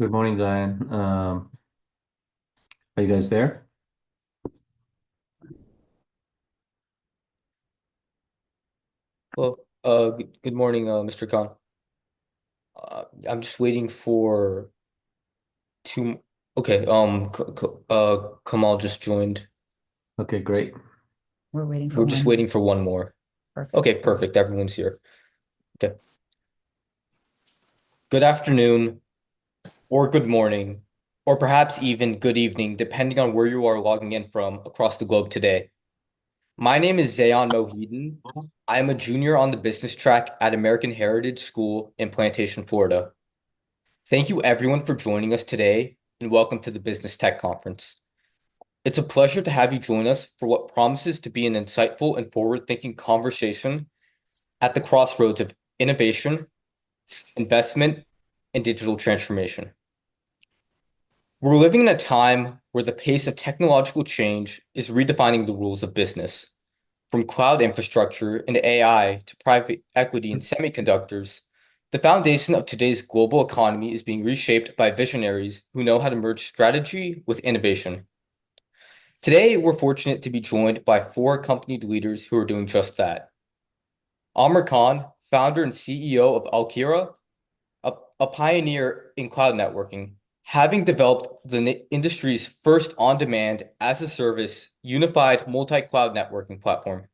Good morning, Diane. Are you guys there? Good morning, Mr. Khan. I'm just waiting for two. Okay, Kamal just joined. Okay, great. We're waiting for We're just one. waiting for one more. Perfect. Okay, perfect. Everyone's here. Okay. Good afternoon, or good morning, or perhaps even good evening, depending on where you are logging in from across the globe today. My name is Zayon Mohidin. I am a junior on the business track at American Heritage School in Plantation, Florida. Thank you, everyone, for joining us today, and welcome to the Business Tech Conference. It's a pleasure to have you join us for what promises to be an insightful and forward-thinking conversation at the crossroads of innovation, investment, and digital transformation. We're living in a time where the pace of technological change is redefining the rules of business. From cloud infrastructure and AI to private equity and semiconductors, the foundation of today's global economy is being reshaped by visionaries who know how to merge strategy with innovation. Today, we're fortunate to be joined by four company leaders who are doing just that. Amr Khan, founder and CEO of Alkira, a pioneer in cloud networking, having developed the industry's first on-demand, as-a-service, unified multi-cloud networking platform.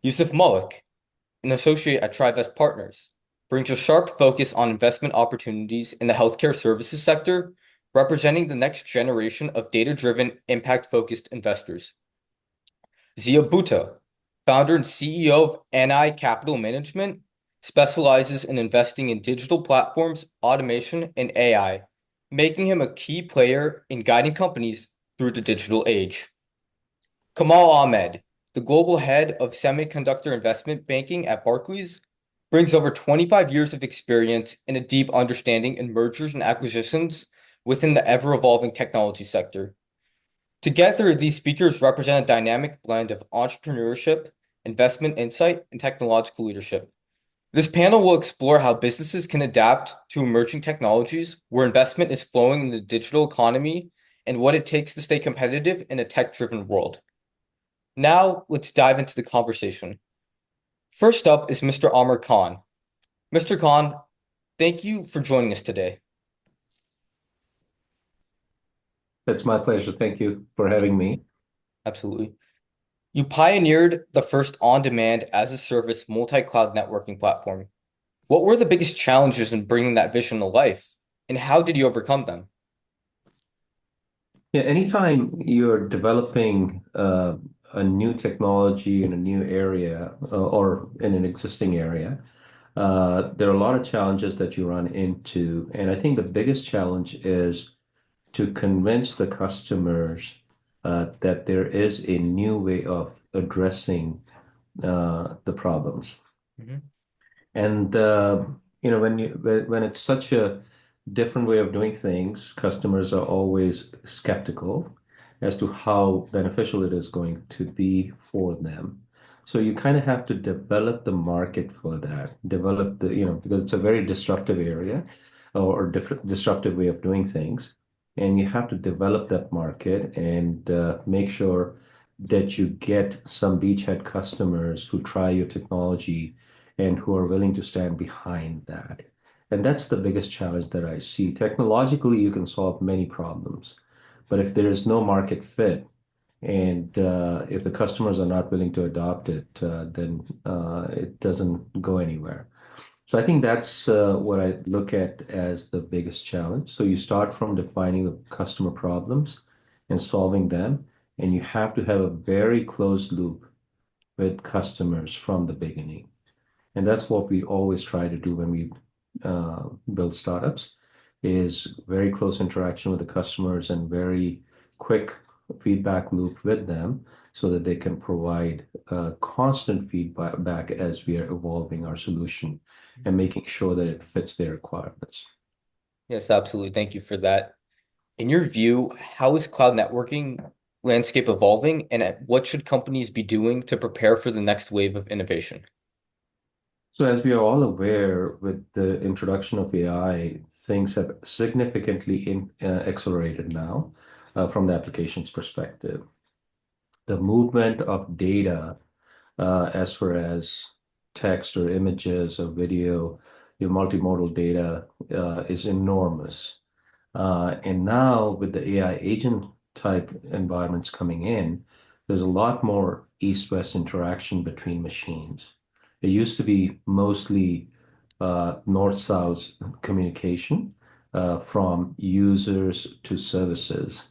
Yusuf Malik, an associate at Trivest Partners, brings a sharp focus on investment opportunities in the healthcare services sector, representing the next generation of data-driven, impact-focused investors. Zia Bhuta, founder and CEO of NI Capital Management, specializes in investing in digital platforms, automation, and AI, making him a key player in guiding companies through the digital age. Kamal Ahmed, the global head of semiconductor investment banking at Barclays, brings over 25 years of experience and a deep understanding in mergers and acquisitions within the ever-evolving technology sector. Together, these speakers represent a dynamic blend of entrepreneurship, investment insight, and technological leadership. This panel will explore how businesses can adapt to emerging technologies, where investment is flowing in the digital economy, and what it takes to stay competitive in a tech-driven world. Now, let's dive into the conversation. First up is Mr. Amr Khan. Mr. Khan, thank you for joining us today. It's my pleasure. Thank you for having me. Absolutely. You pioneered the first on-demand as-a-service multi-cloud networking platform. What were the biggest challenges in bringing that vision to life, and how did you overcome them? Yeah, anytime you're developing a new technology in a new area or in an existing area, there are a lot of challenges that you run into. And I think the biggest challenge is to convince the customers that there is a new way of addressing the problems. Mhm. And when it's such a different way of doing things, customers are always skeptical as to how beneficial it is going to be for them. So you kind of have to develop the market for that, develop because it's a very disruptive area or different disruptive way of doing things. And you have to develop that market and make sure that you get some beachhead customers who try your technology and who are willing to stand behind that. And that's the biggest challenge that I see. Technologically, you can solve many problems, but if there is no market fit and if the customers are not willing to adopt it, then it doesn't go anywhere. So I think that's what I look at as the biggest challenge. So you start from defining the customer problems and solving them, and you have to have a very close loop with customers from the beginning. And that's what we always try to do when we build startups is very close interaction with the customers and very quick feedback loop with them so that they can provide constant feedback back as we are evolving our solution and making sure that it fits their requirements. Yes, absolutely. Thank you for that. In your view, how is cloud networking landscape evolving, and what should companies be doing to prepare for the next wave of innovation? So, as we are all aware, with the introduction of AI, things have significantly accelerated now from the applications perspective. The movement of data, as far as text or images or video, your multimodal data, is enormous. And now, with the AI agent type environments coming in, there's a lot more east-west interaction between machines. It used to be mostly north-south communication from users to services.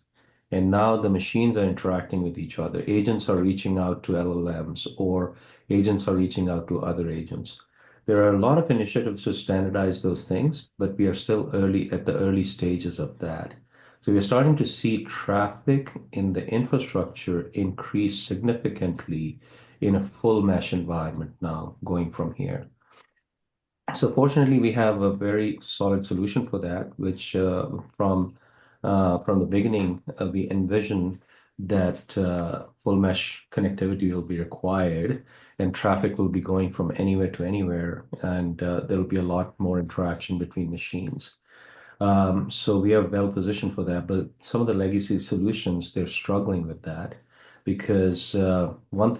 And now the machines are interacting with each other. Agents are reaching out to LLMs, or agents are reaching out to other agents. There are a lot of initiatives to standardize those things, but we are still early at the early stages of that. So we're starting to see traffic in the infrastructure increase significantly in a full mesh environment now going from here. So fortunately, we have a very solid solution for that, which from the beginning, we envision that full mesh connectivity will be required, and traffic will be going from anywhere to anywhere, and there will be a lot more interaction between machines. So we are well positioned for that, but some of the legacy solutions, they're struggling with that because one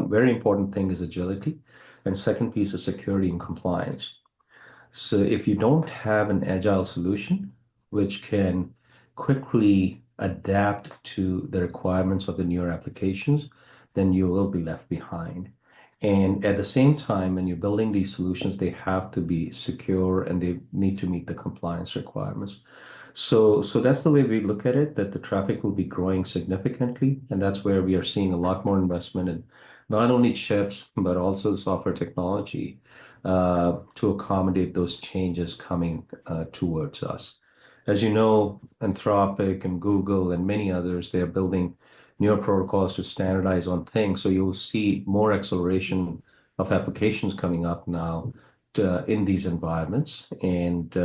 very important thing is agility, and second piece is security and compliance. So if you don't have an agile solution which can quickly adapt to the requirements of the newer applications, then you will be left behind. And at the same time, when you're building these solutions, they have to be secure and they need to meet the compliance requirements. So that's the way we look at it, that the traffic will be growing significantly, and that's where we are seeing a lot more investment in not only chips, but also software technology to accommodate those changes coming towards us. As you know, Anthropic and Google and many others, they are building newer protocols to standardize on things. So you'll see more acceleration of applications coming up now in these environments. And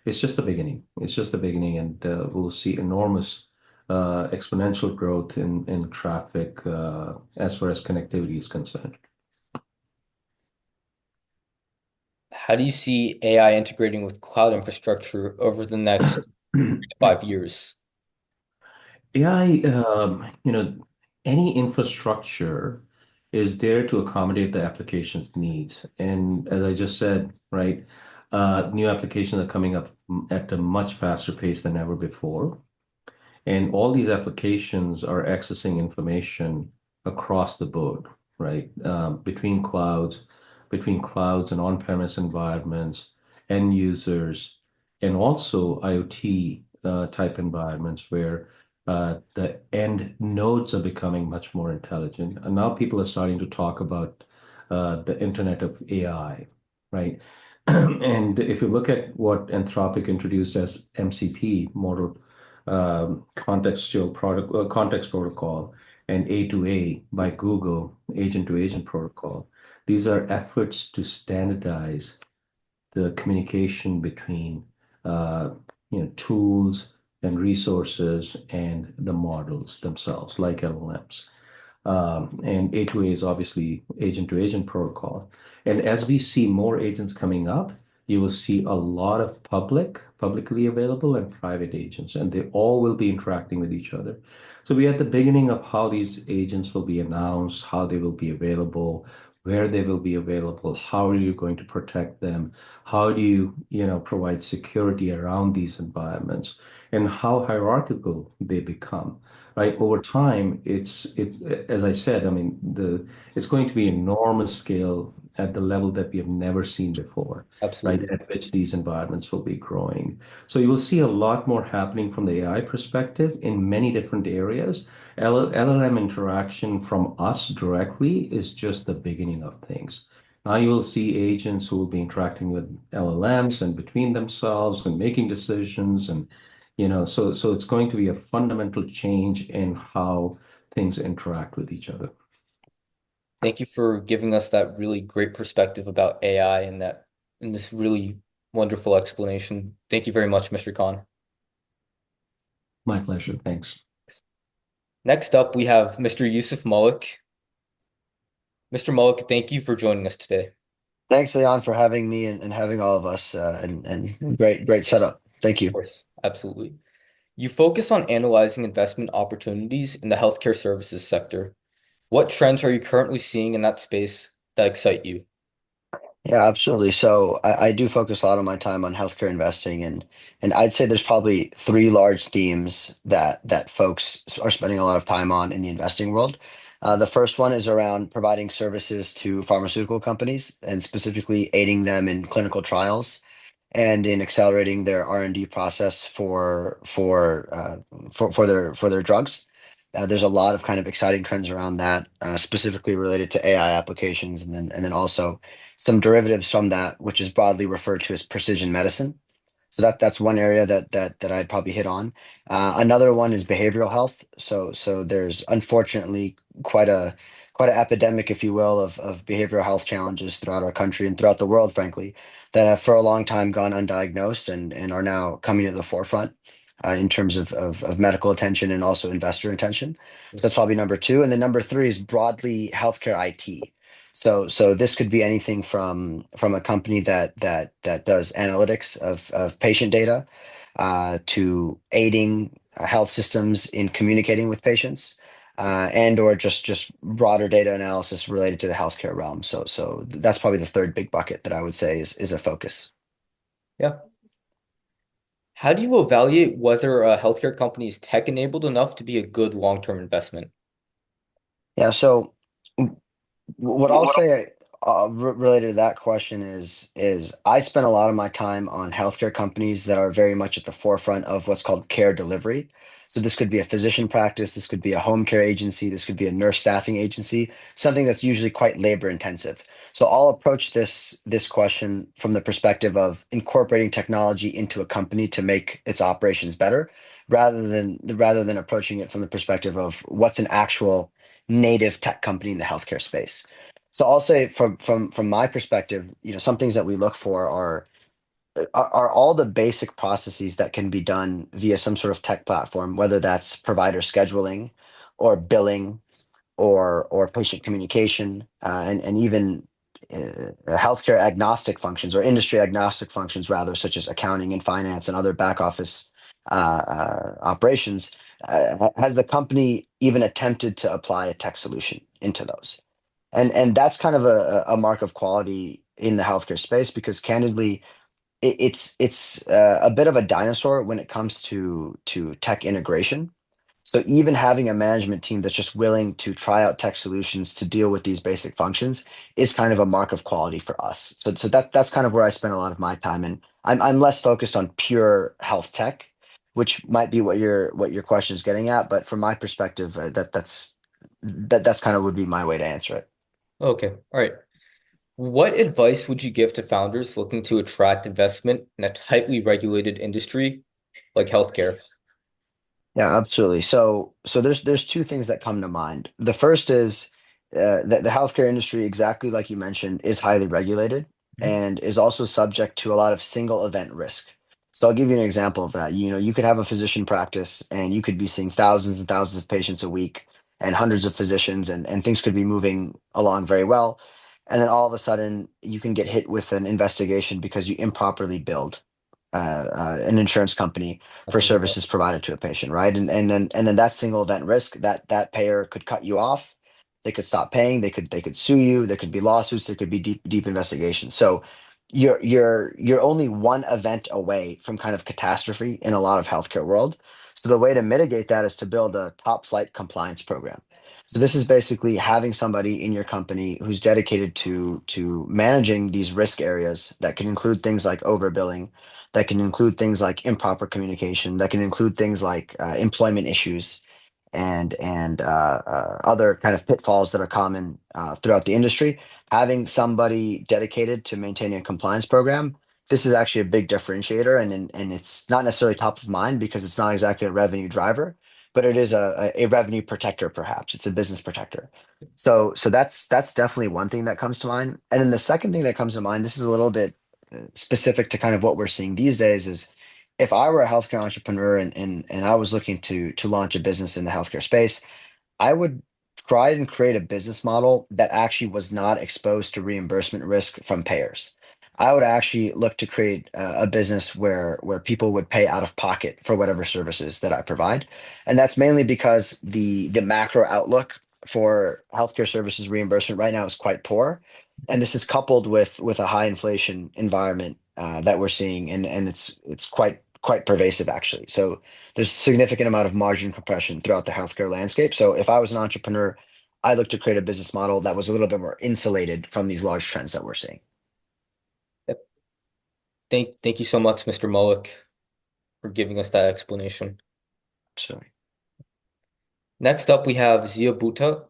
it's just the beginning. It's just the beginning, and we'll see enormous exponential growth in traffic as far as connectivity is concerned. How do you see AI integrating with cloud infrastructure over the next 5 years? AI, any infrastructure is there to accommodate the application's needs. And as I just said, right, new applications are coming up at a much faster pace than ever before. And all these applications are accessing information across the board, right? Between clouds and on-premise environments, end users, and also IoT type environments where the end nodes are becoming much more intelligent. And now people are starting to talk about the Internet of AI, right? And if you look at what Anthropic introduced as MCP, model context protocol, and A2A by Google, agent to agent protocol. These are efforts to standardize the communication between tools and resources and the models themselves, like LLMs. And A2A is obviously agent to agent protocol. And as we see more agents coming up, you will see a lot of publicly available and private agents, and they all will be interacting with each other. So we're at the beginning of how these agents will be announced, how they will be available, where they will be available, how are you going to protect them, how do you, provide security around these environments, and how hierarchical they become. Right over time, as I said, I mean, it's going to be enormous scale at the level that we have never seen before, right? Absolutely. At which these environments will be growing. So you will see a lot more happening from the AI perspective in many different areas. LLM interaction from us directly is just the beginning of things. Now you will see agents who will be interacting with LLMs and between themselves and making decisions, and so it's going to be a fundamental change in how things interact with each other. Thank you for giving us that really great perspective about AI and this really wonderful explanation. Thank you very much, Mr. Khan. My pleasure. Thanks. Next up, we have Mr. Yusuf Malik. Mr. Mullock, thank you for joining us today. Thanks, Leon, for having me and having all of us, and great setup. Thank Of you. course, absolutely. You focus on analyzing investment opportunities in the healthcare services sector. What trends are you currently seeing in that space that excite you? Yeah, absolutely. So I do focus a lot of my time on healthcare investing, and I'd say there's probably three large themes that folks are spending a lot of time on in the investing world. The first one is around providing services to pharmaceutical companies and specifically aiding them in clinical trials and in accelerating their R&D process for their drugs. There's a lot of kind of exciting trends around that, specifically related to AI applications, and then also some derivatives from that, which is broadly referred to as precision medicine. So that's one area that I'd probably hit on. Another one is behavioral health. So there's unfortunately quite an epidemic, if you will, of behavioral health challenges throughout our country and throughout the world, frankly, that have for a long time gone undiagnosed and are now coming to the forefront in terms of medical attention and also investor attention. So that's Yes. probably number two. And then number three is broadly healthcare IT. So this could be anything from a company that does analytics of patient data to aiding health systems in communicating with patients and or just broader data analysis related to the healthcare realm. So that's probably the third big bucket that I would say is a focus. Yeah. How do you evaluate whether a healthcare company is tech-enabled enough to be a good long-term investment? Yeah. So what I'll say related to that question is I spend a lot of my time on healthcare companies that are very much at the forefront of what's called care delivery. So this could be a physician practice, this could be a home care agency, this could be a nurse staffing agency, something that's usually quite labor intensive. So I'll approach this question from the perspective of incorporating technology into a company to make its operations better, rather than approaching it from the perspective of what's an actual native tech company in the healthcare space. So I'll say from my perspective, some things that we look for are all the basic processes that can be done via some sort of tech platform, whether that's provider scheduling or billing or patient communication, and even healthcare agnostic functions or industry agnostic functions rather, such as accounting and finance and other back office operations. Has the company even attempted to apply a tech solution into those? And that's kind of a mark of quality in the healthcare space because candidly, it's a bit of a dinosaur when it comes to tech integration. So even having a management team that's just willing to try out tech solutions to deal with these basic functions is kind of a mark of quality for us. So that's kind of where I spend a lot of my time, and I'm less focused on pure health tech, which might be what your question is getting at. But from my perspective, that's kind of would be my way to answer it. Okay. All right. What advice would you give to founders looking to attract investment in a tightly regulated industry like healthcare? Yeah, absolutely. So there's two things that come to mind. The first is that the healthcare industry, exactly like you mentioned, is highly regulated Mhm. and is also subject to a lot of single event risk. So I'll give you an example of that. You could have a physician practice and you could be seeing thousands and thousands of patients a week and hundreds of physicians and things could be moving along very well. And then all of a sudden you can get hit with an investigation because you improperly billed an insurance company I've for heard of that. services provided to a patient, right? And then that single event risk that payer could cut you off. They could stop paying. They could sue you. There could be lawsuits. There could be deep investigations. So you're only one event away from kind of catastrophe in a lot of healthcare world. So the way to mitigate that is to build a top flight compliance program. So this is basically having somebody in your company who's dedicated to managing these risk areas that can include things like overbilling, that can include things like improper communication, that can include things like employment issues and other kind of pitfalls that are common throughout the industry. Having somebody dedicated to maintaining a compliance program, this is actually a big differentiator, and it's not necessarily top of mind because it's not exactly a revenue driver, but it is a revenue protector, perhaps. It's a business protector. So that's definitely one thing that comes to mind. And then the second thing that comes to mind, this is a little bit specific to kind of what we're seeing these days, is if I were a healthcare entrepreneur and I was looking to launch a business in the healthcare space, I would try and create a business model that actually was not exposed to reimbursement risk from payers. I would actually look to create a business where people would pay out of pocket for whatever services that I provide, and that's mainly because the macro outlook for healthcare services reimbursement right now is quite poor, and this is coupled with a high inflation environment that we're seeing, and it's quite pervasive actually. So there's significant amount of margin compression throughout the healthcare landscape. So if I was an entrepreneur, I'd look to create a business model that was a little bit more insulated from these large trends that we're seeing. Yep. Thank you so much, Mr. Mullock, for giving us that explanation. So Next up, we have Zia Bhuta.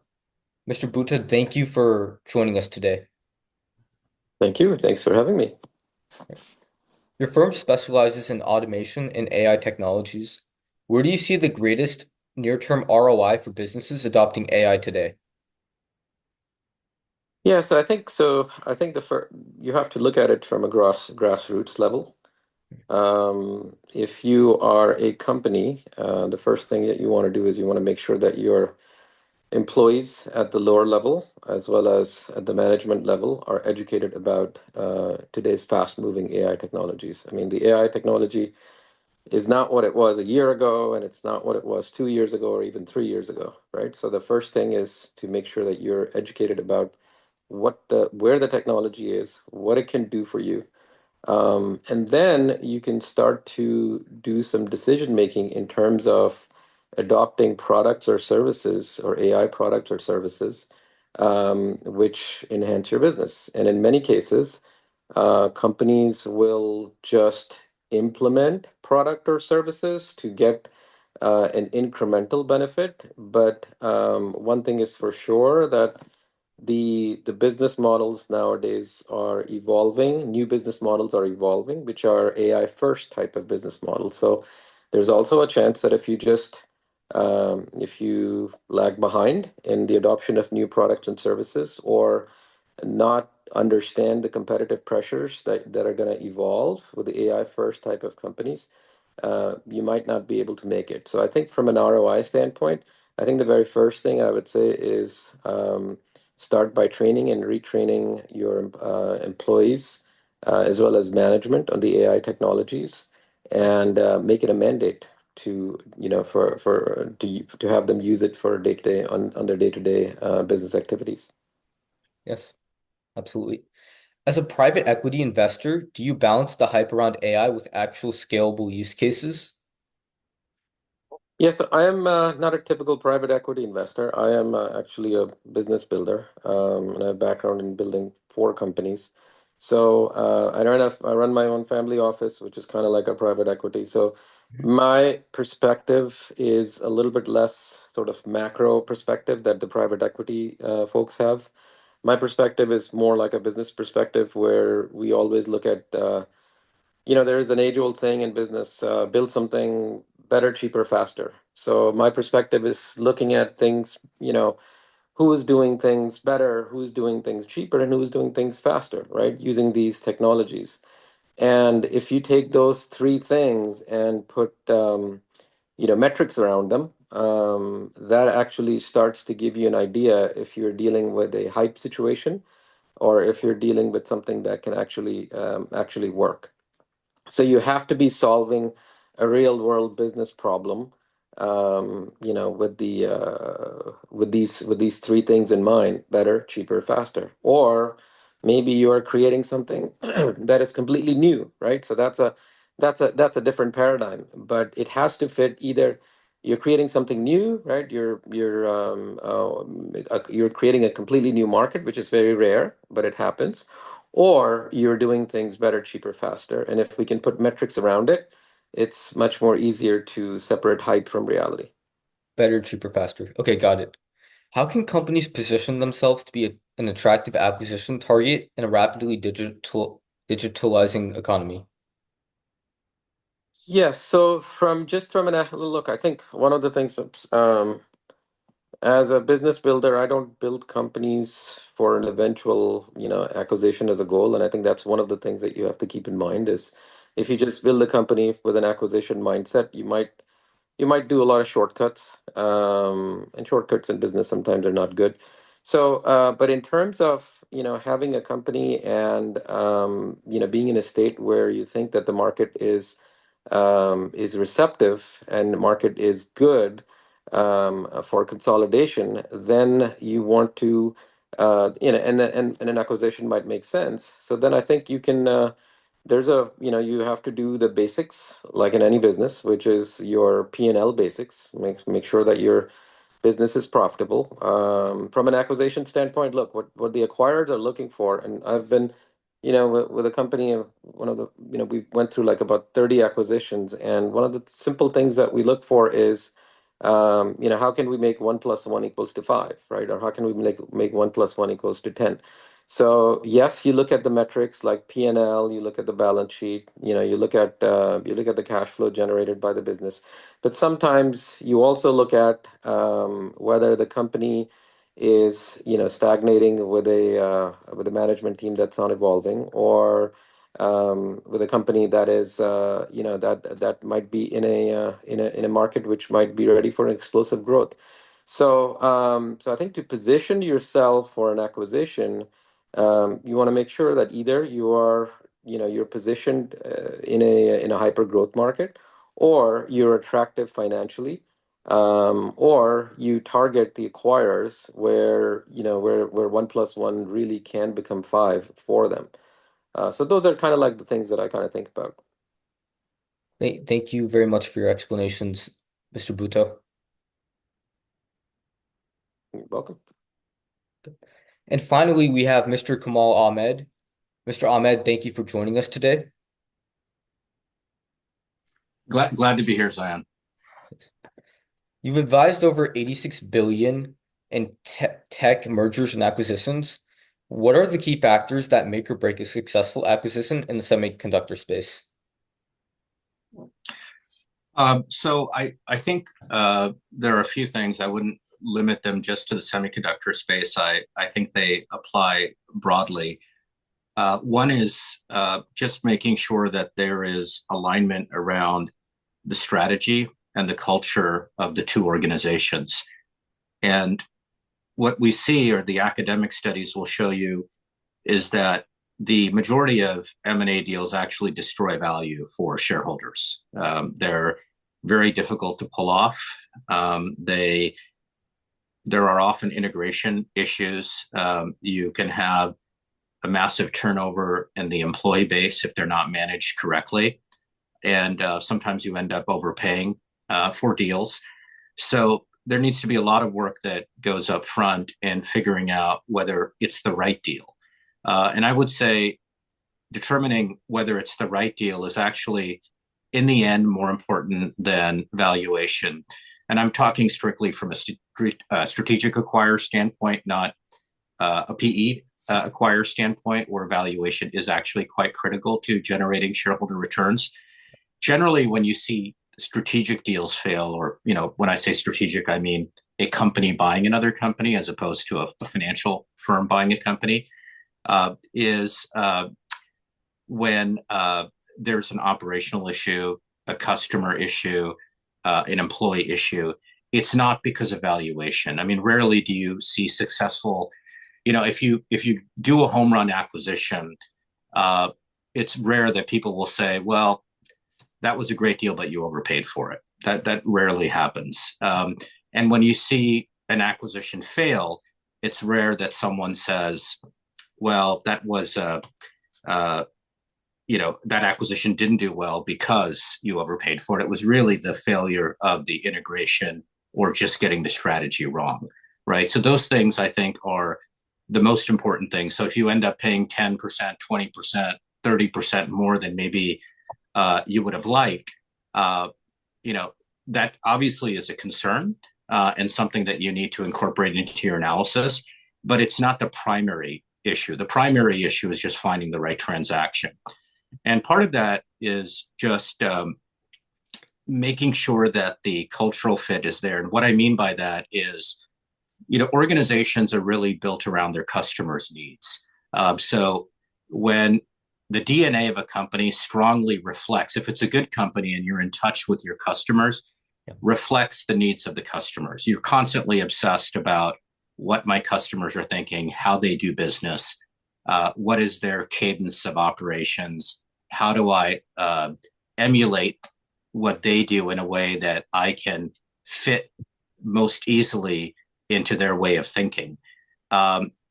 Mr. Bhuta, thank you for joining us today. Thank you. Thanks for having me. Your firm specializes in automation and AI technologies. Where do you see the greatest near-term ROI for businesses adopting AI today? Yeah, so I think so. I think you have to look at it from a grassroots level. If you are a company, the first thing that you want to do is you want to make sure that your employees at the lower level, as well as at the management level, are educated about today's fast-moving AI technologies. I mean, the AI technology is not what it was a year ago, and it's not what it was 2 years ago or even 3 years ago, right? So the first thing is to make sure that you're educated about where the technology is, what it can do for you, and then you can start to do some decision making in terms of adopting products or services or AI products or services, which enhance your business. And in many cases, companies will just implement product or services to get an incremental benefit. But one thing is for sure that the business models nowadays are evolving. New business models are evolving, which are AI first type of business models. So there's also a chance that if you lag behind in the adoption of new products and services, or not understand the competitive pressures that are going to evolve with the AI first type of companies, you might not be able to make it. So I think from an ROI standpoint, I think the very first thing I would say is start by training and retraining your employees, as well as management on the AI technologies, and make it a mandate to to have them use it for day to day on their day to day business activities. Yes, absolutely. As a private equity investor, do you balance the hype around AI with actual scalable use cases? Yes, I am not a typical private equity investor. I am actually a business builder, and I have background in building four companies. So I run my own family office, which is kind of like a private equity. So my perspective is a little bit less sort of macro perspective that the private equity folks have. My perspective is more like a business perspective, where we always look at there is an age-old saying in business, build something better, cheaper, faster. So my perspective is looking at things, who is doing things better, who's doing things cheaper, and who's doing things faster, right? Using these technologies. And if you take those three things and put, metrics around them, that actually starts to give you an idea if you're dealing with a hype situation, or if you're dealing with something that can actually work. So you have to be solving a real world business problem, with these three things in mind: better, cheaper, faster. Or maybe you are creating something that is completely new, right? So that's a different paradigm, but it has to fit. Either you're creating something new, right? You're creating a completely new market, which is very rare, but it happens, or you're doing things better, cheaper, faster. And if we can put metrics around it, it's much more easier to separate hype from reality. Better, cheaper, faster. Okay, got it. How can companies position themselves to be an attractive acquisition target in a rapidly digitalizing economy? Yes, so from an look, I think one of the things as a business builder, I don't build companies for an eventual, acquisition as a goal. And I think that's one of the things that you have to keep in mind is, if you just build a company with an acquisition mindset, you might do a lot of shortcuts, and shortcuts in business sometimes are not good. So, but in terms of, having a company and, being in a state where you think that the market is receptive and the market is good for consolidation, then you want to, and an acquisition might make sense. So then I think you can, you have to do the basics like in any business, which is your P&L basics. Make sure that your business is profitable. From an acquisition standpoint, look, what the acquirers are looking for, and I've been, with a company of one of the, we went through like about 30 acquisitions, and one of the simple things that we look for is, how can we make 1 + 1 = 5, right? Or how can we make 1 + 1 = 10? So yes, you look at the metrics like P&L, you look at the balance sheet, you look at the cash flow generated by the business. But sometimes you also look at whether the company is, stagnating with a management team that's not evolving, or with a company that is, that might be in a market which might be ready for an explosive growth. So I think to position yourself for an acquisition, you want to make sure that either you're positioned in a hyper growth market, or you're attractive financially, or you target the acquirers where 1 + 1 really can become 5 for them. So those are kind of like the things that I kind of think about. Thank you very much for your explanations, Mr. Bhutto. You're welcome. And finally, we have Mr. Kamal Ahmed. Mr. Ahmed, thank you for joining us today. Glad to be here, Zion. You've advised over 86 billion in tech mergers and acquisitions. What are the key factors that make or break a successful acquisition in the semiconductor space? So I think there are a few things. I wouldn't limit them just to the semiconductor space. I think they apply broadly. One is just making sure that there is alignment around the strategy and the culture of the two organizations. And what we see, or the academic studies will show you, is that the majority of M&A deals actually destroy value for shareholders. They're very difficult to pull off. There are often integration issues. You can have a massive turnover in the employee base if they're not managed correctly. And sometimes you end up overpaying for deals. So there needs to be a lot of work that goes up front in figuring out whether it's the right deal. And I would say determining whether it's the right deal is actually, in the end, more important than valuation. And I'm talking strictly from a strategic acquirer standpoint, not a PE acquirer standpoint, where valuation is actually quite critical to generating shareholder returns. Generally, when you see strategic deals fail, or when I say strategic, I mean a company buying another company as opposed to a financial firm buying a company, is when there's an operational issue, a customer issue, an employee issue. It's not because of valuation. I mean, rarely do you see successful, if you do a home run acquisition, it's rare that people will say, well, that was a great deal, but you overpaid for it. That rarely happens. And when you see an acquisition fail, it's rare that someone says, well, that was that acquisition didn't do well because you overpaid for it. It was really the failure of the integration or just getting the strategy wrong, right? So those things, I think, are the most important things. So if you end up paying 10%, 20%, 30% more than maybe you would have liked, that obviously is a concern and something that you need to incorporate into your analysis, but it's not the primary issue. The primary issue is just finding the right transaction. And part of that is just making sure that the cultural fit is there. And what I mean by that is, organizations are really built around their customers' needs. So when the DNA of a company strongly reflects, if it's a good company and you're in touch with your customers, Yeah. reflects the needs of the customers. You're constantly obsessed about what my customers are thinking, how they do business, what is their cadence of operations, how do I emulate what they do in a way that I can fit most easily into their way of thinking.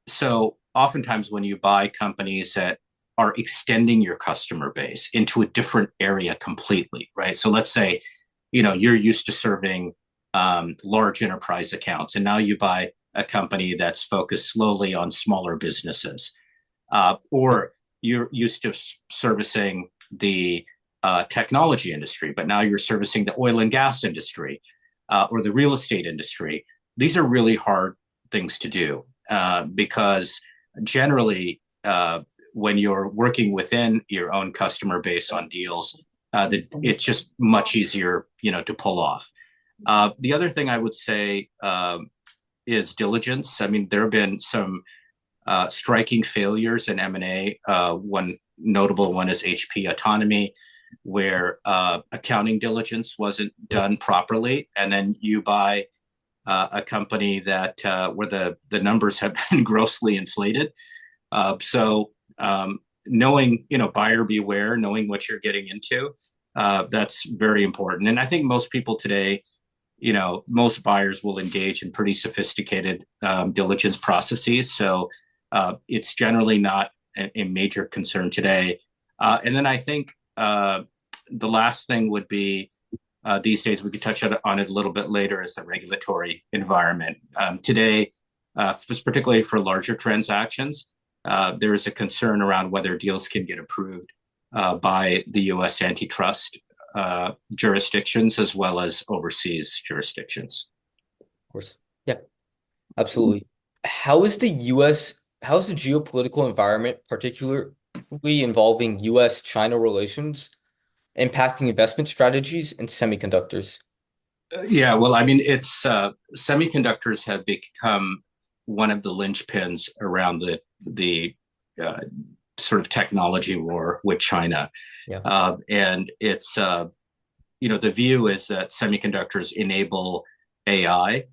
So oftentimes when you buy companies that are extending your customer base into a different area completely, right? So let's say, you're used to serving large enterprise accounts, and now you buy a company that's focused slowly on smaller businesses, or you're used to servicing the technology industry, but now you're servicing the oil and gas industry or the real estate industry. These are really hard things to do because generally, when you're working within your own customer base on deals, it's just much easier, to pull off. The other thing I would say is diligence. I mean, there have been some striking failures in M&A. One notable one is HP Autonomy, where accounting diligence wasn't done properly, and then you buy a company that where the numbers have been grossly inflated. So knowing, buyer beware, knowing what you're getting into, that's very important. And I think most people today, most buyers will engage in pretty sophisticated diligence processes. So it's generally not a major concern today. And then I think the last thing would be these days, we could touch on it a little bit later, is the regulatory environment. Today, particularly for larger transactions, there is a concern around whether deals can get approved by the U.S. antitrust jurisdictions as well as overseas jurisdictions. Of course. Yeah, absolutely. How is the geopolitical environment, particularly involving U.S.-China relations, impacting investment strategies in semiconductors? Yeah, well, I mean, it's semiconductors have become one of the linchpins around the sort of technology war with China. Yeah. And it's, the view is that semiconductors enable AI,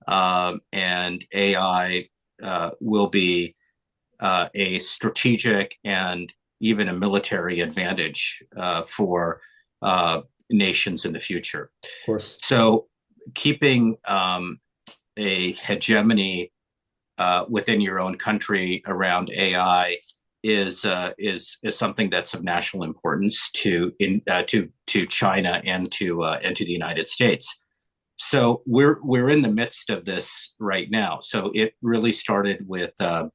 and AI will be a strategic and even a military advantage for nations in the future. Of course. So keeping a hegemony within your own country around AI is something that's of national importance to China and to the United States. So we're in the midst of this right now. So it really started with the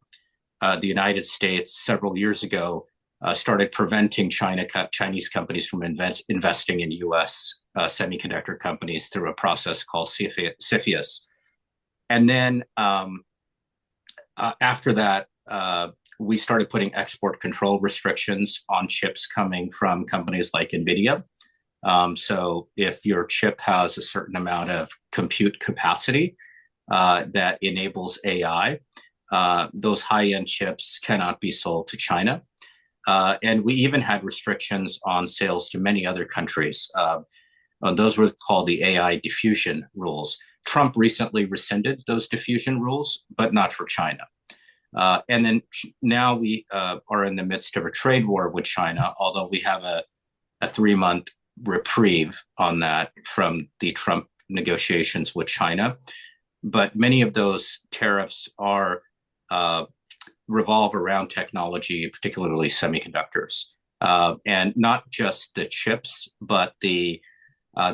United States several years ago. Started preventing Chinese companies from investing in U.S. Semiconductor companies through a process called CFIUS. And then after that, we started putting export control restrictions on chips coming from companies like NVIDIA. So if your chip has a certain amount of compute capacity that enables AI, those high-end chips cannot be sold to China. And we even had restrictions on sales to many other countries. Those were called the AI diffusion rules. Trump recently rescinded those diffusion rules, but not for China. And then now we are in the midst of a trade war with China, although we have a 3-month reprieve on that from the Trump negotiations with China. But many of those tariffs are revolve around technology, particularly semiconductors, and not just the chips, but the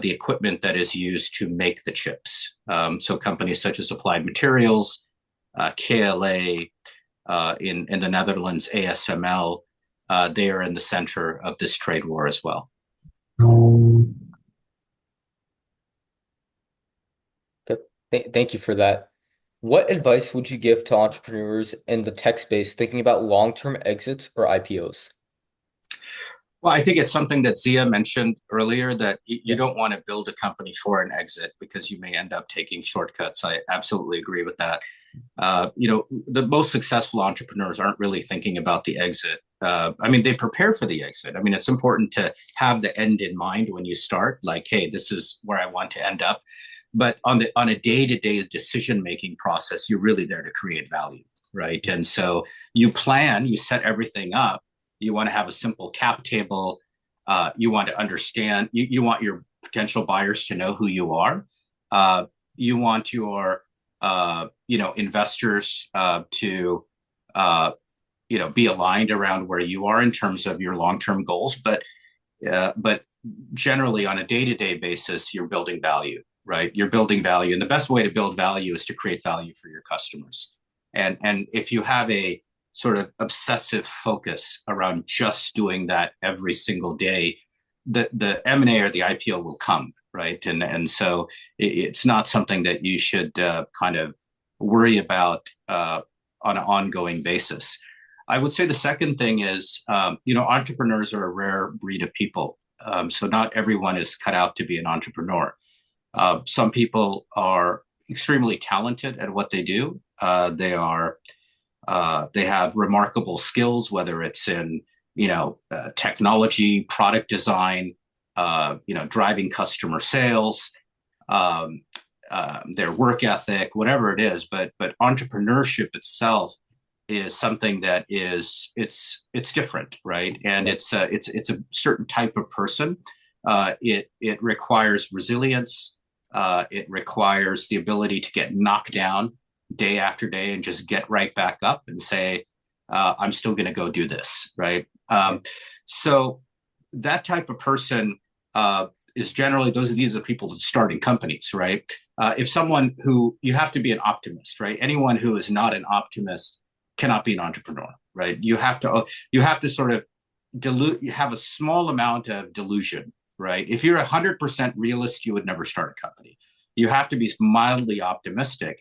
equipment that is used to make the chips. So companies such as Applied Materials, KLA, in the Netherlands, ASML, they are in the center of this trade war as well. Okay. Thank you for that. What advice would you give to entrepreneurs in the tech space thinking about long-term exits or IPOs? Well, I think it's something that Zia mentioned earlier, that you don't want to build a company for an exit because you may end up taking shortcuts. I absolutely agree with that. The most successful entrepreneurs aren't really thinking about the exit. I mean, they prepare for the exit. I mean, it's important to have the end in mind when you start, like, hey, this is where I want to end up. But on a day-to-day decision-making process, you're really there to create value, right? And so you plan, you set everything up. You want to have a simple cap table. You want to understand, you want your potential buyers to know who you are. You want your investors to be aligned around where you are in terms of your long-term goals. But generally, on a day-to-day basis, you're building value, right? You're building value, and the best way to build value is to create value for your customers. And if you have a sort of obsessive focus around just doing that every single day, the M&A or the IPO will come, right? And so it's not something that you should kind of worry about on an ongoing basis. I would say the second thing is, entrepreneurs are a rare breed of people. So not everyone is cut out to be an entrepreneur. Some people are extremely talented at what they do. They have remarkable skills, whether it's in technology, product design, driving customer sales, their work ethic, whatever it is. But entrepreneurship itself is something that it's different, right? And it's a certain type of person. It requires resilience. It requires the ability to get knocked down day after day and just get right back up and say, I'm still going to go do this, right? So that type of person is generally these are people that starting companies, right? If someone who you have to be an optimist, right? Anyone who is not an optimist cannot be an entrepreneur, right? You have to sort of have a small amount of delusion, right? If you're 100% realist, you would never start a company. You have to be mildly optimistic.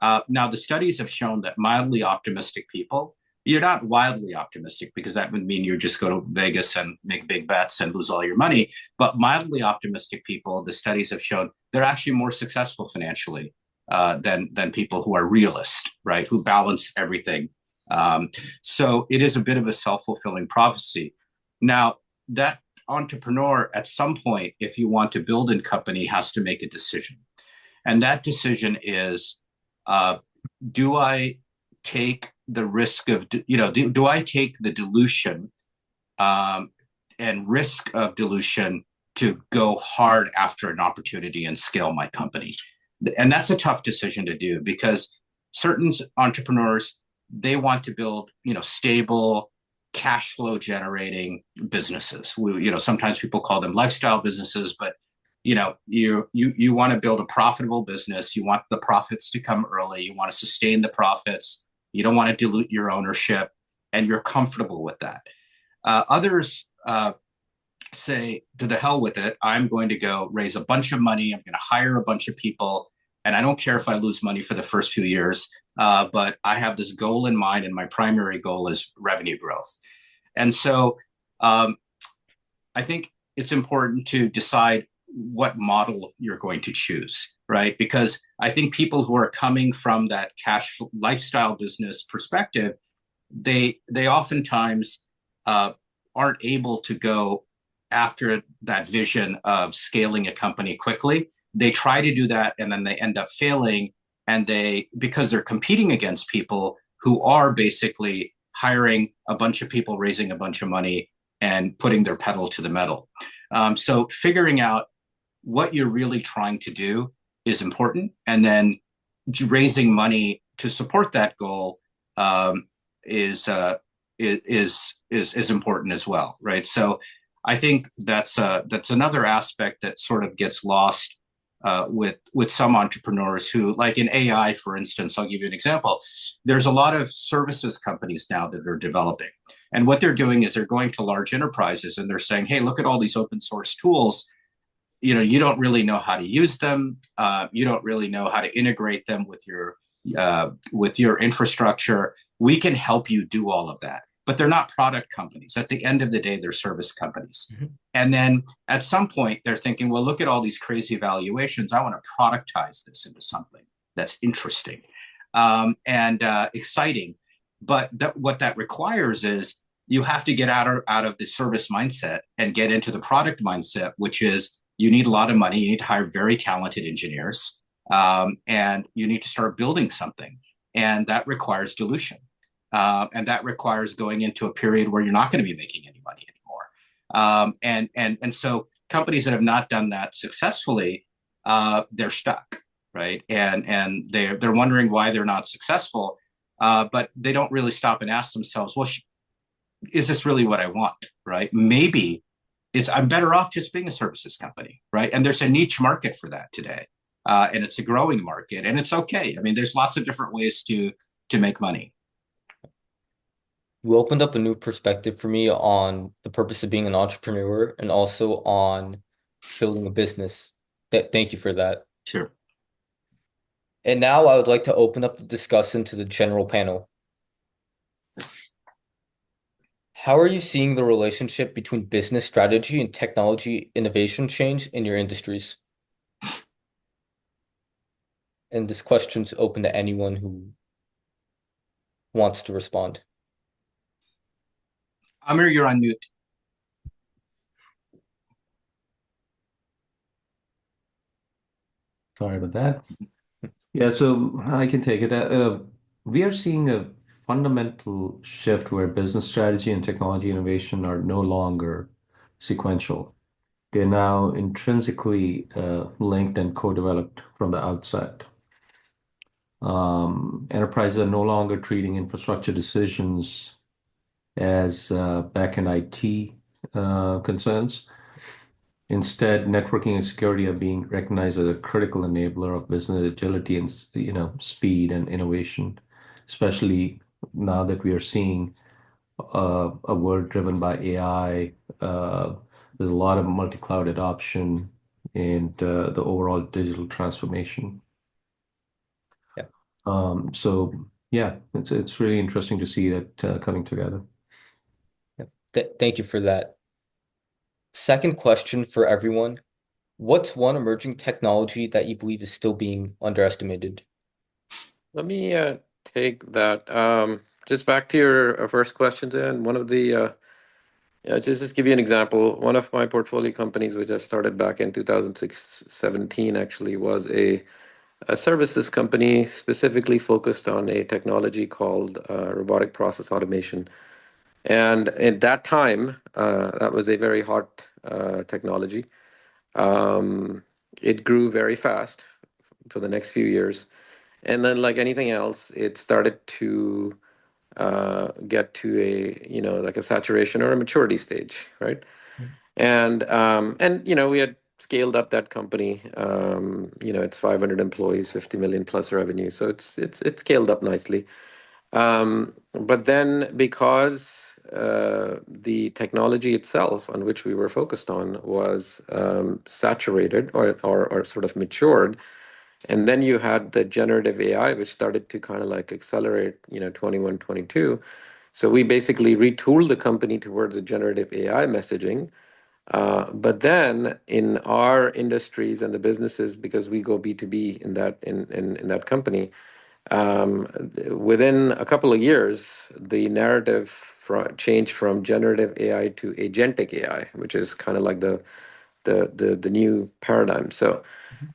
Now, the studies have shown that mildly optimistic people, you're not wildly optimistic because that would mean you just go to Vegas and make big bets and lose all your money. But mildly optimistic people, the studies have shown they're actually more successful financially than people who are realist, right? Who balance everything. So it is a bit of a self-fulfilling prophecy. Now, that entrepreneur at some point, if you want to build a company, has to make a decision. And that decision is, do I take the risk of, do I take the dilution and risk of dilution to go hard after an opportunity and scale my company? And that's a tough decision to do because certain entrepreneurs, they want to build, stable, cash flow generating businesses. Sometimes people call them lifestyle businesses, but you want to build a profitable business. You want the profits to come early. You want to sustain the profits. You don't want to dilute your ownership, and you're comfortable with that. Others say, to the hell with it. I'm going to go raise a bunch of money. I'm going to hire a bunch of people, and I don't care if I lose money for the first few years. But I have this goal in mind, and my primary goal is revenue growth. And so I think it's important to decide what model you're going to choose, right? Because I think people who are coming from that cash lifestyle business perspective, they oftentimes aren't able to go after that vision of scaling a company quickly. They try to do that, and then they end up failing. And because they're competing against people who are basically hiring a bunch of people, raising a bunch of money, and putting their pedal to the metal. So figuring out what you're really trying to do is important, and then raising money to support that goal is important as well, right? So I think that's another aspect that sort of gets lost with some entrepreneurs who, like in AI, for instance, I'll give you an example. There's a lot of services companies now that are developing. And what they're doing is they're going to large enterprises and they're saying, hey, look at all these open source tools. You don't really know how to use them. You don't really know how to integrate them with your infrastructure. We can help you do all of that. But they're not product companies. At the end of the day, they're service companies. Mm-hmm. And then at some point, they're thinking, well, look at all these crazy valuations. I want to productize this into something that's interesting and exciting. But what that requires is you have to get out of the service mindset and get into the product mindset, which is you need a lot of money, you need to hire very talented engineers, and you need to start building something, and that requires dilution, and that requires going into a period where you're not going to be making any money anymore, and so companies that have not done that successfully, they're stuck, right? And they're wondering why they're not successful, but they don't really stop and ask themselves, well, is this really what I want, right? Maybe I'm better off just being a services company, right? And there's a niche market for that today, and it's a growing market, and it's okay. I mean, there's lots of different ways to make money. You opened up a new perspective for me on the purpose of being an entrepreneur and also on building a business. Thank you for that. Sure. And now I would like to open up the discussion to the general panel. How are you seeing the relationship between business strategy and technology innovation change in your industries? And this question's open to anyone who wants to respond. Amir, you're on mute. Sorry about that. Yeah, so I can take it. We are seeing a fundamental shift where business strategy and technology innovation are no longer sequential. They're now intrinsically linked and co-developed from the outset. Enterprises are no longer treating infrastructure decisions as back-end IT concerns. Instead, networking and security are being recognized as a critical enabler of business agility and speed and innovation, especially now that we are seeing a world driven by AI. There's a lot of multi-cloud adoption and the overall digital transformation. Yeah. So yeah, it's really interesting to see that coming together. Yeah. Thank you for that. Second question for everyone. What's one emerging technology that you believe is still being underestimated? Let me take that. Just back to your first question, then. One of the just give you an example. One of my portfolio companies, which I started back in 2017, actually was a services company specifically focused on a technology called robotic process automation. And at that time, that was a very hot technology. It grew very fast for the next few years. And then, like anything else, it started to get to like a saturation or a maturity stage, right? And we had scaled up that company. It's 500 employees, 50 million plus revenue, so it's scaled up nicely. But then, because the technology itself on which we were focused on was saturated or sort of matured, and then you had the generative AI, which started to kind of like accelerate, 21, 22. So we basically retooled the company towards the generative AI messaging. But then in our industries and the businesses, because we go B2B in that company, within a couple of years, the narrative changed from generative AI to agentic AI, which is kind of like the new paradigm. So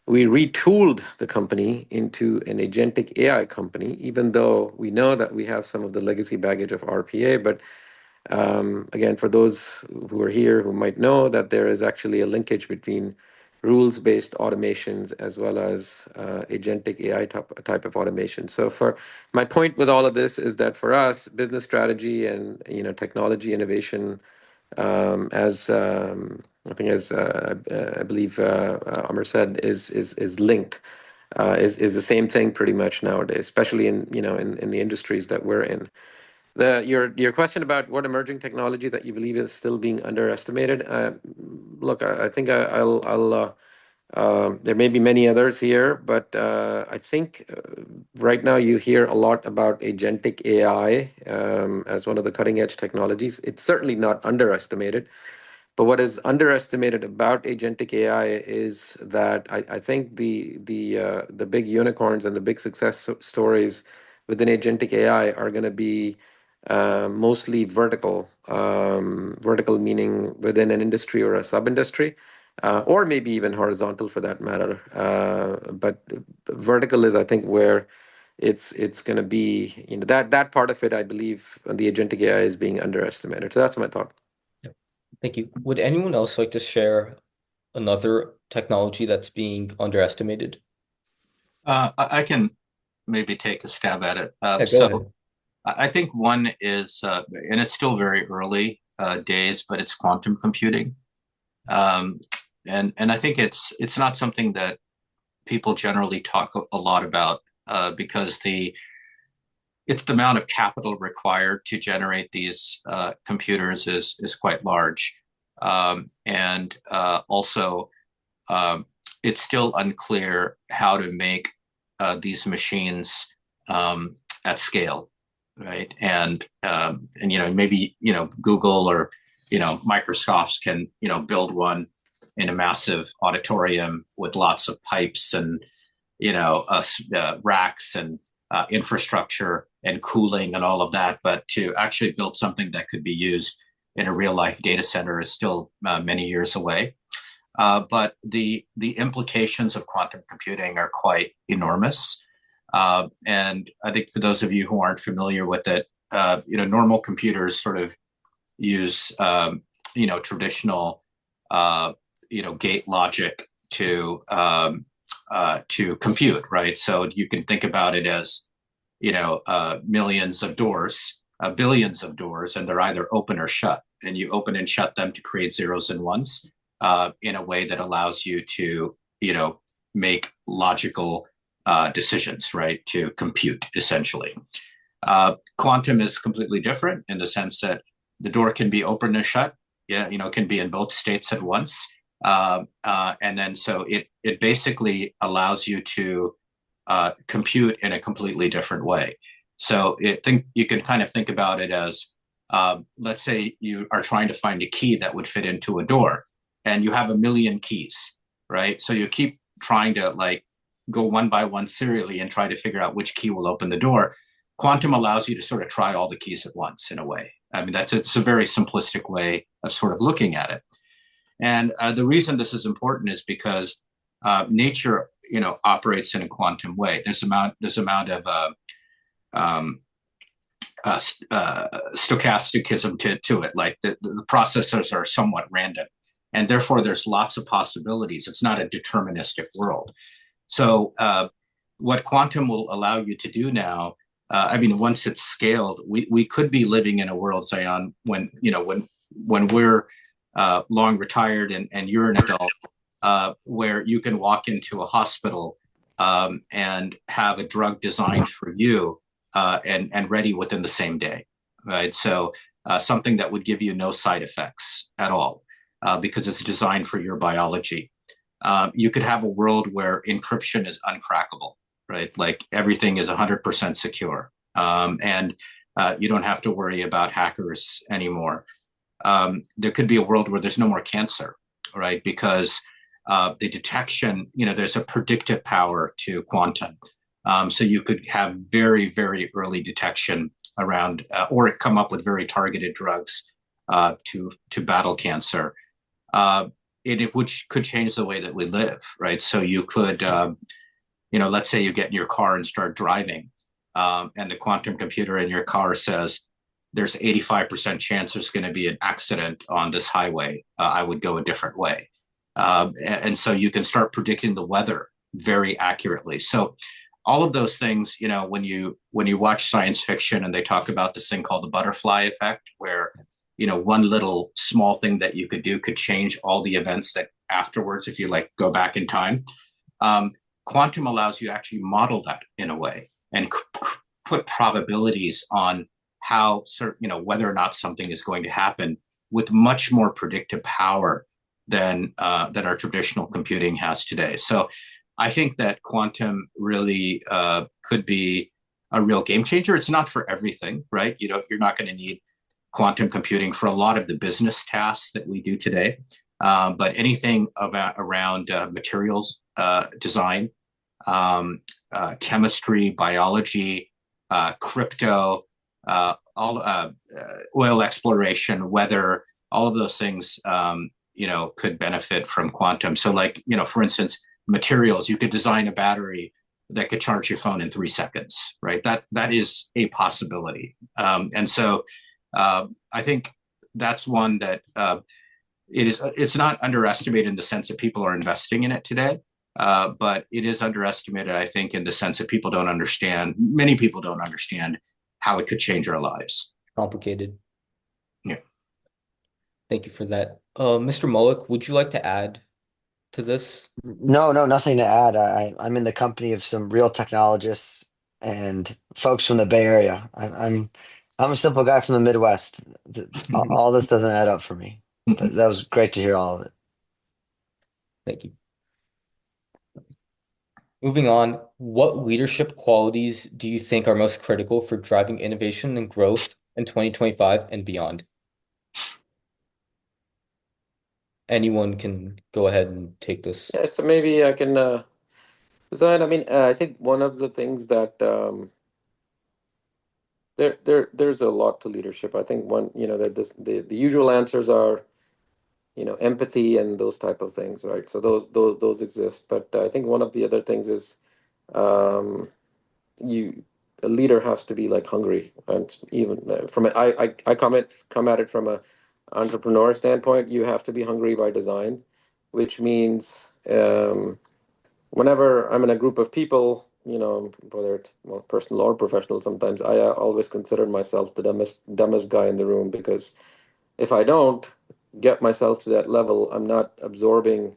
we retooled the company into an agentic AI company, even though we know that we have some of the legacy baggage of RPA. But again, for those who are here who might know that there is actually a linkage between rules-based automations as well as agentic AI type of automation. So for my point with all of this is that for us, business strategy and technology innovation, as I think as I believe Amr said, is linked. Is the same thing pretty much nowadays, especially in the industries that we're in. Your question about what emerging technology that you believe is still being underestimated. Look, I think I'll there may be many others here, but I think right now you hear a lot about agentic AI as one of the cutting edge technologies. It's certainly not underestimated. But what is underestimated about agentic AI is that I think the big unicorns and the big success stories within agentic AI are going to be mostly vertical, vertical meaning within an industry or a sub-industry, or maybe even horizontal for that matter. But vertical is, I think, where it's going to be, that part of it, I believe, the agentic AI is being underestimated. So that's my thought. Yep. Thank you. Would anyone else like to share another technology that's being underestimated? I can maybe take a stab at it. Yeah, go So ahead. I think one is, and it's still very early days, but it's quantum computing. Um, and I think it's not something that people generally talk a lot about because it's the amount of capital required to generate these computers is quite large, and also it's still unclear how to make these machines at scale, right? And maybe Google or Microsoft can build one in a massive auditorium with lots of pipes and racks and infrastructure and cooling and all of that. But to actually build something that could be used in a real life data center is still many years away. But the implications of quantum computing are quite enormous. And I think for those of you who aren't familiar with it, normal computers sort of use traditional gate logic to compute, right? So you can think about it as millions of doors, billions of doors, and they're either open or shut, and you open and shut them to create zeros and ones in a way that allows you to make logical decisions, right? To compute essentially. Quantum is completely different in the sense that the door can be open and shut. Yeah, can be in both states at once. And then so it basically allows you to compute in a completely different way. So you can kind of think about it as, let's say you are trying to find a key that would fit into a door, and you have a million keys, right? So you keep trying to go one by one serially and try to figure out which key will open the door. Quantum allows you to sort of try all the keys at once in a way. I mean, it's a very simplistic way of sort of looking at it. And the reason this is important is because nature, operates in a quantum way. There's amount of stochasticism to it. Like the processes are somewhat random, and therefore there's lots of possibilities. It's not a deterministic world. So what quantum will allow you to do now, once it's scaled, we could be living in a world, Zayan, when we're long retired and you're an adult, where you can walk into a hospital and have a drug designed for you and ready within the same day, right? So something that would give you no side effects at all because it's designed for your biology. You could have a world where encryption is uncrackable, right? Like everything is 100% secure, and you don't have to worry about hackers anymore. There could be a world where there's no more cancer, right? Because the detection, there's a predictive power to quantum. So you could have very, very early detection around, or come up with very targeted drugs to battle cancer. Which could change the way that we live, right? So you could, let's say you get in your car and start driving, and the quantum computer in your car says, there's 85% chance there's going to be an accident on this highway. I would go a different way. And so you can start predicting the weather very accurately. So all of those things, when you watch science fiction and they talk about this thing called the butterfly effect, where one little small thing that you could do could change all the events that afterwards, if you go back in time. Quantum allows you to actually model that in a way and put probabilities on how whether or not something is going to happen with much more predictive power than our traditional computing has today. So I think that quantum really could be a real game changer. It's not for everything, right? You're not going to need quantum computing for a lot of the business tasks that we do today. But anything around materials design, chemistry, biology, crypto, all oil exploration, weather, all of those things, could benefit from quantum. So, like, for instance, materials, you could design a battery that could charge your phone in 3 seconds, right? That is a possibility. And so I think that's one that it's not underestimated in the sense that people are investing in it today. But it is underestimated, I think, in the sense that many people don't understand how it could change our lives. Complicated. Yeah. Thank you for that. Mr. Mullock, would you like to add to this? No, no, nothing to add. I'm in the company of some real technologists and folks from the Bay Area. I'm a simple guy from the Midwest. All this doesn't add up for me. But that was great to hear all of it. Thank you. Moving on, what leadership qualities do you think are most critical for driving innovation and growth in 2025 and beyond? Anyone can go ahead and take this. Yeah, so maybe I can design. I mean, I think one of the things that there's a lot to leadership. I think one, that the usual answers are, empathy and those type of things, right? So those exist. But I think one of the other things is um, you a leader has to be like hungry, and even I come at it from a entrepreneur standpoint. You have to be hungry by design, which means whenever I'm in a group of people, whether it's personal or professional, sometimes I always consider myself the dumbest guy in the room, because if I don't get myself to that level, I'm not absorbing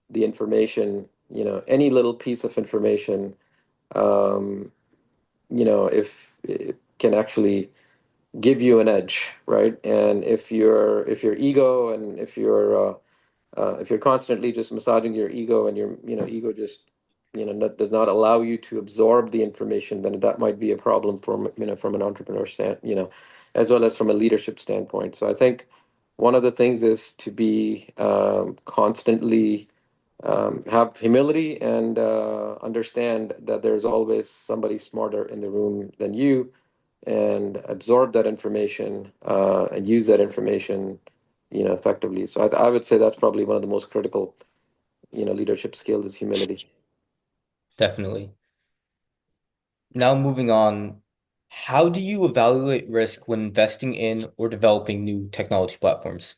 the information. Any little piece of information, um, if it can actually give you an edge, right? And if your ego and if you're constantly just massaging your ego, and your ego just does not allow you to absorb the information, then that might be a problem from an entrepreneur as well as from a leadership standpoint. So I think one of the things is to be constantly have humility, and understand that there's always somebody smarter in the room than you, and absorb that information and use that information effectively. So I would say that's probably one of the most critical leadership skills, is humility. Definitely. Now moving on, how do you evaluate risk when investing in or developing new technology platforms?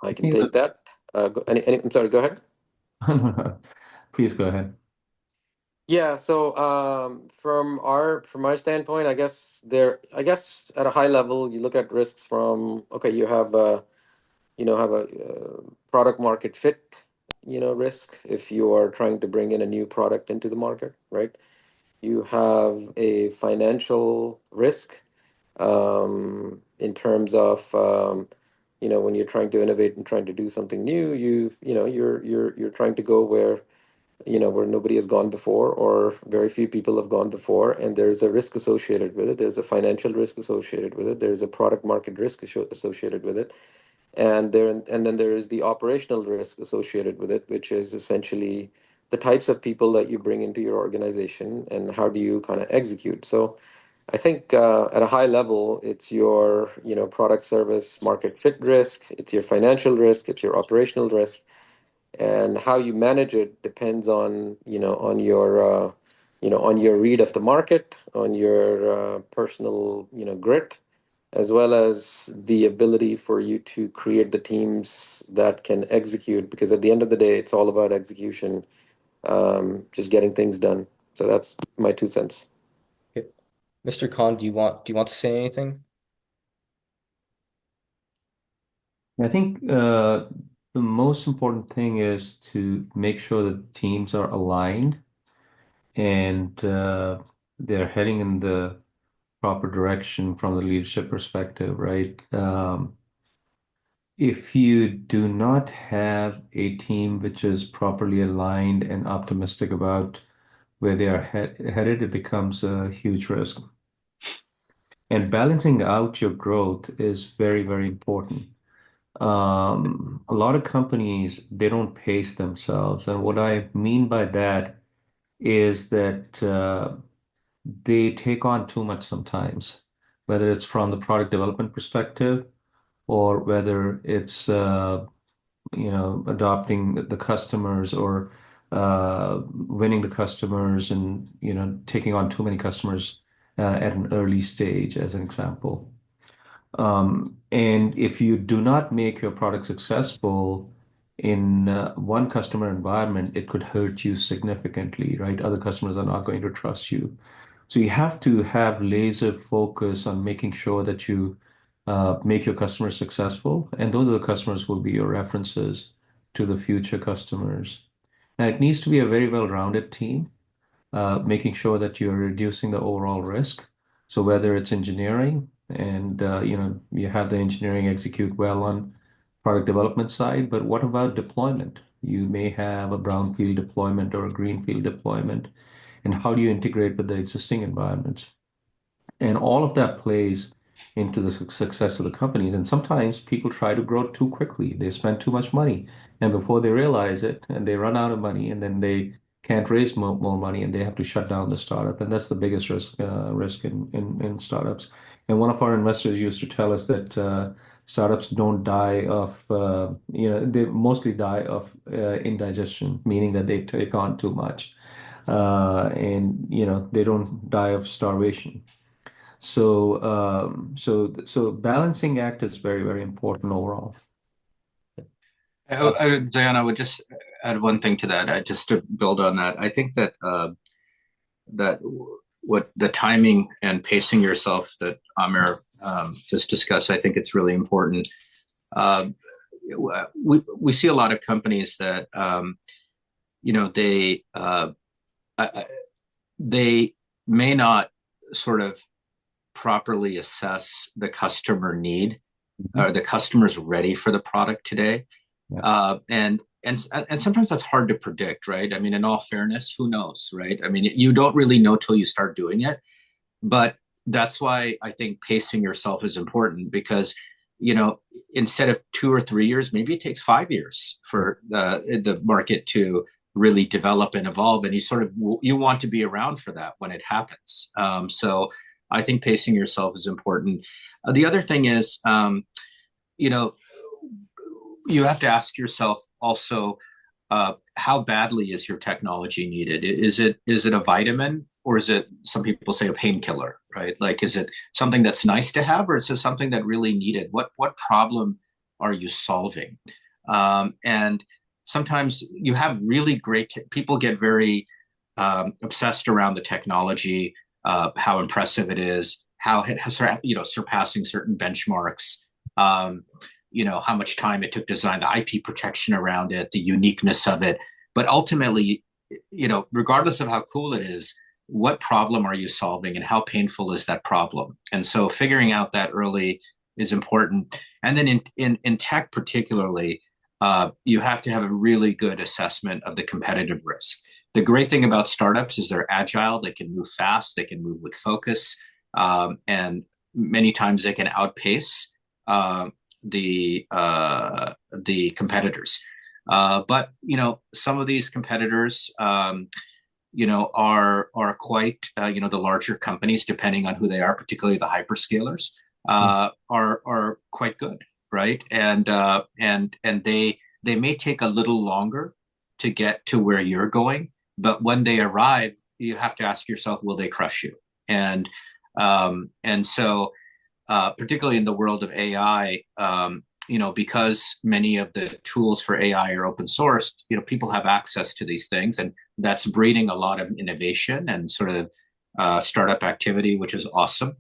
I I can think take that. I'm sorry, go ahead. please go ahead. Yeah, so from my standpoint, I guess at a high level, you look at risks from, okay, you have a product market fit, risk, if you are trying to bring in a new product into the market, right? You have a financial risk, in terms of, when you're trying to innovate and trying to do something new, you're trying to go where nobody has gone before, or very few people have gone before, and there's a risk associated with it. There's a financial risk associated with it. There's a product market risk associated with it. And then there is the operational risk associated with it, which is essentially the types of people that you bring into your organization, and how do you kind of execute. So I think at a high level, it's your product, service, market fit risk, it's your financial risk, it's your operational risk, and how you manage it depends on on your read of the market, on your personal grit, as well as the ability for you to create the teams that can execute, because at the end of the day, it's all about execution, just getting things done. So that's my 2 cents. Okay. Mr. Khan, do you want to say anything? I think the most important thing is to make sure that teams are aligned and they're heading in the proper direction from the leadership perspective, right? If you do not have a team which is properly aligned and optimistic about where they are headed, it becomes a huge risk. And balancing out your growth is very, very important. A lot of companies, they don't pace themselves. And what I mean by that is that they take on too much sometimes, whether it's from the product development perspective or whether it's adopting the customers or winning the customers and taking on too many customers at an early stage, as an example. And if you do not make your product successful in one customer environment, it could hurt you significantly, right? Other customers are not going to trust you. So you have to have laser focus on making sure that you make your customers successful, and those are the customers who will be your references to the future customers. And it needs to be a very well-rounded team, making sure that you're reducing the overall risk. So whether it's engineering and you have the engineering execute well on product development side, but what about deployment? You may have a brownfield deployment or a greenfield deployment, and how do you integrate with the existing environments? And all of that plays into the success of the companies. And sometimes people try to grow too quickly. They spend too much money. And before they realize it, and they run out of money, and then they can't raise more money, and they have to shut down the startup. And that's the biggest risk in startups. And one of our investors used to tell us that startups don't die of, they mostly die of indigestion, meaning that they take on too much. And they don't die of starvation. So balancing act is very, very important overall. Zayan, I would just add one thing to that, just to build on that. I think that that what the timing and pacing yourself that Amir just discussed, I think it's really important. We see a lot of companies that they may not sort of properly assess the customer need, or the customer's ready for the product today. Yeah. And sometimes that's hard to predict, right? I mean, in all fairness, who knows, right? I mean, you don't really know till you start doing it. But that's why I think pacing yourself is important, because instead of 2 or 3 years, maybe it takes 5 years for the market to really develop and evolve, and you want to be around for that when it happens. So I think pacing yourself is important. The other thing is, you have to ask yourself also, how badly is your technology needed? Is it a vitamin, or is it, some people say, a painkiller, right? Like, is it something that's nice to have, or is it something that really needed? What problem are you solving? And sometimes you have really great people get very obsessed around the technology, how impressive it is, how it has, surpassing certain benchmarks. How much time it took to design the IP protection around it, the uniqueness of it. But ultimately, regardless of how cool it is, what problem are you solving, and how painful is that problem? And so figuring out that early is important. And then in tech particularly, you have to have a really good assessment of the competitive risk. The great thing about startups is they're agile, they can move fast, they can move with focus, and many times they can outpace the competitors. But some of these competitors, are quite the larger companies, depending on who they are, particularly the hyperscalers, are quite good, right? And they may take a little longer to get to where you're going, but when they arrive, you have to ask yourself, will they crush you? And so particularly in the world of AI, because many of the tools for AI are open sourced, people have access to these things, and that's breeding a lot of innovation and sort of startup activity, which is awesome.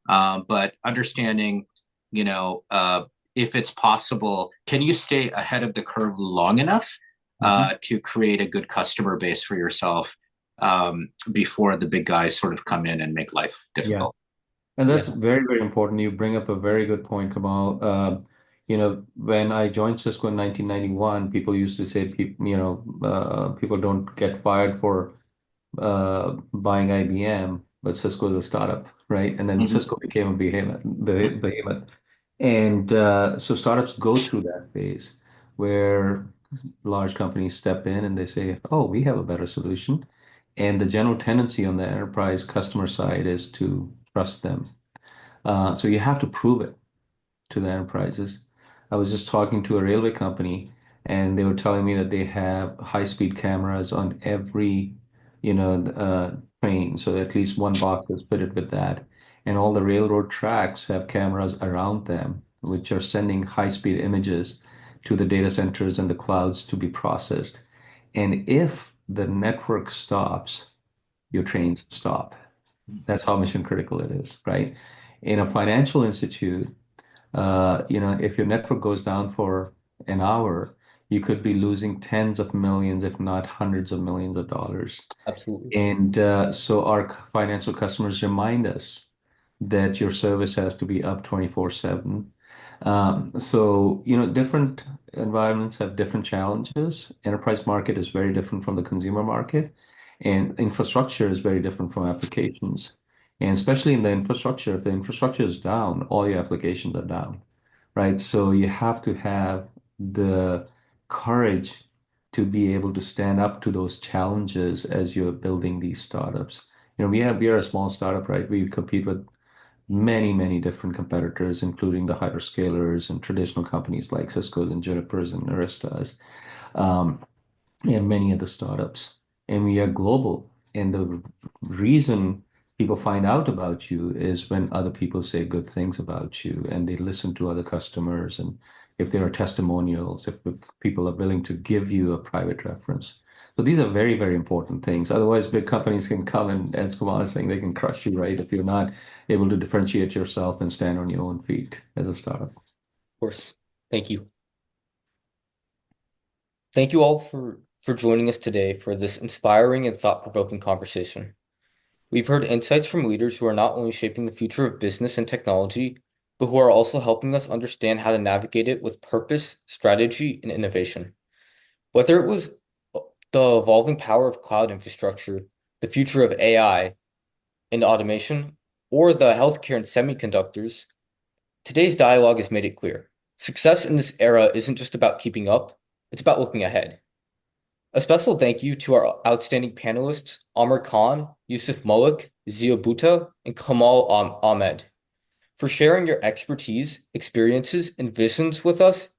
But understanding, if it's possible, can you stay ahead of the curve long enough to create a good customer base for yourself before the big guys sort of come in and make life difficult? And that's very, very important. You bring up a very good point, Kamal. When I joined Cisco in 1991, people used to say, people don't get fired for buying IBM, but Cisco is a startup, right? And then Cisco became a behemoth. And so startups go through that phase where large companies step in and they say, "Oh, we have a better solution." And the general tendency on the enterprise customer side is to trust them. So you have to prove it to the enterprises. I was just talking to a railway company, and they were telling me that they have high-speed cameras on every, train. So at least one box is fitted with that. And all the railroad tracks have cameras around them, which are sending high-speed images to the data centers and the clouds to be processed. And if the network stops, your trains stop. That's how mission critical it is, right? In a financial institute, if your network goes down for an hour, you could be losing tens of millions, if not hundreds of millions of dollars. Absolutely. And so our financial customers remind us that your service has to be up 24/7. So, different environments have different challenges. Enterprise market is very different from the consumer market, and infrastructure is very different from applications. And especially in the infrastructure, if the infrastructure is down, all your applications are down, right? So you have to have the courage to be able to stand up to those challenges as you're building these startups. We are a small startup, right? We compete with many, many different competitors, including the hyperscalers and traditional companies like Cisco's and Juniper's and Arista's, um, and many of the startups. And we are global. And the reason people find out about you is when other people say good things about you and they listen to other customers. And if there are testimonials, if the people are willing to give you a private reference. So these are very, very important things. Otherwise, big companies can come and, as Kumar is saying, they can crush you, right? If you're not able to differentiate yourself and stand on your own feet as a startup. Of course. Thank you. Thank you all for joining us today for this inspiring and thought-provoking conversation. We've heard insights from leaders who are not only shaping the future of business and technology, but who are also helping us understand how to navigate it with purpose, strategy, and innovation. Whether it was the evolving power of cloud infrastructure, the future of AI and automation, or the healthcare and semiconductors, today's dialogue has made it clear. Success in this era isn't just about keeping up, it's about looking ahead. A special thank you to our outstanding panelists, Amr Khan, Yusuf Malik, Zia Bhutta, and Kamal Ahmed. For sharing your expertise, experiences, and visions with us,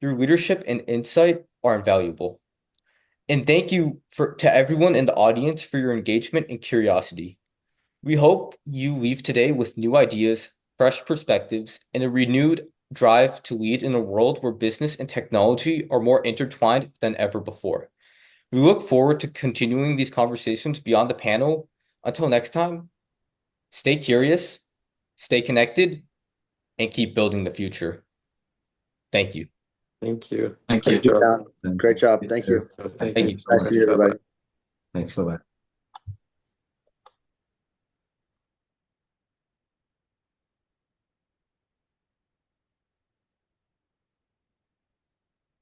your leadership and insight are invaluable. And thank you to everyone in the audience for your engagement and curiosity. We hope you leave today with new ideas, fresh perspectives, and a renewed drive to lead in a world where business and technology are more intertwined than ever before. We look forward to continuing these conversations beyond the panel. Until next time, stay curious, stay connected, and keep building the future. Thank you. Thank you. Thank you. Great job. Great job. Thank you. Thank Thank you you. so Nice to much. meet everybody. Thanks so much.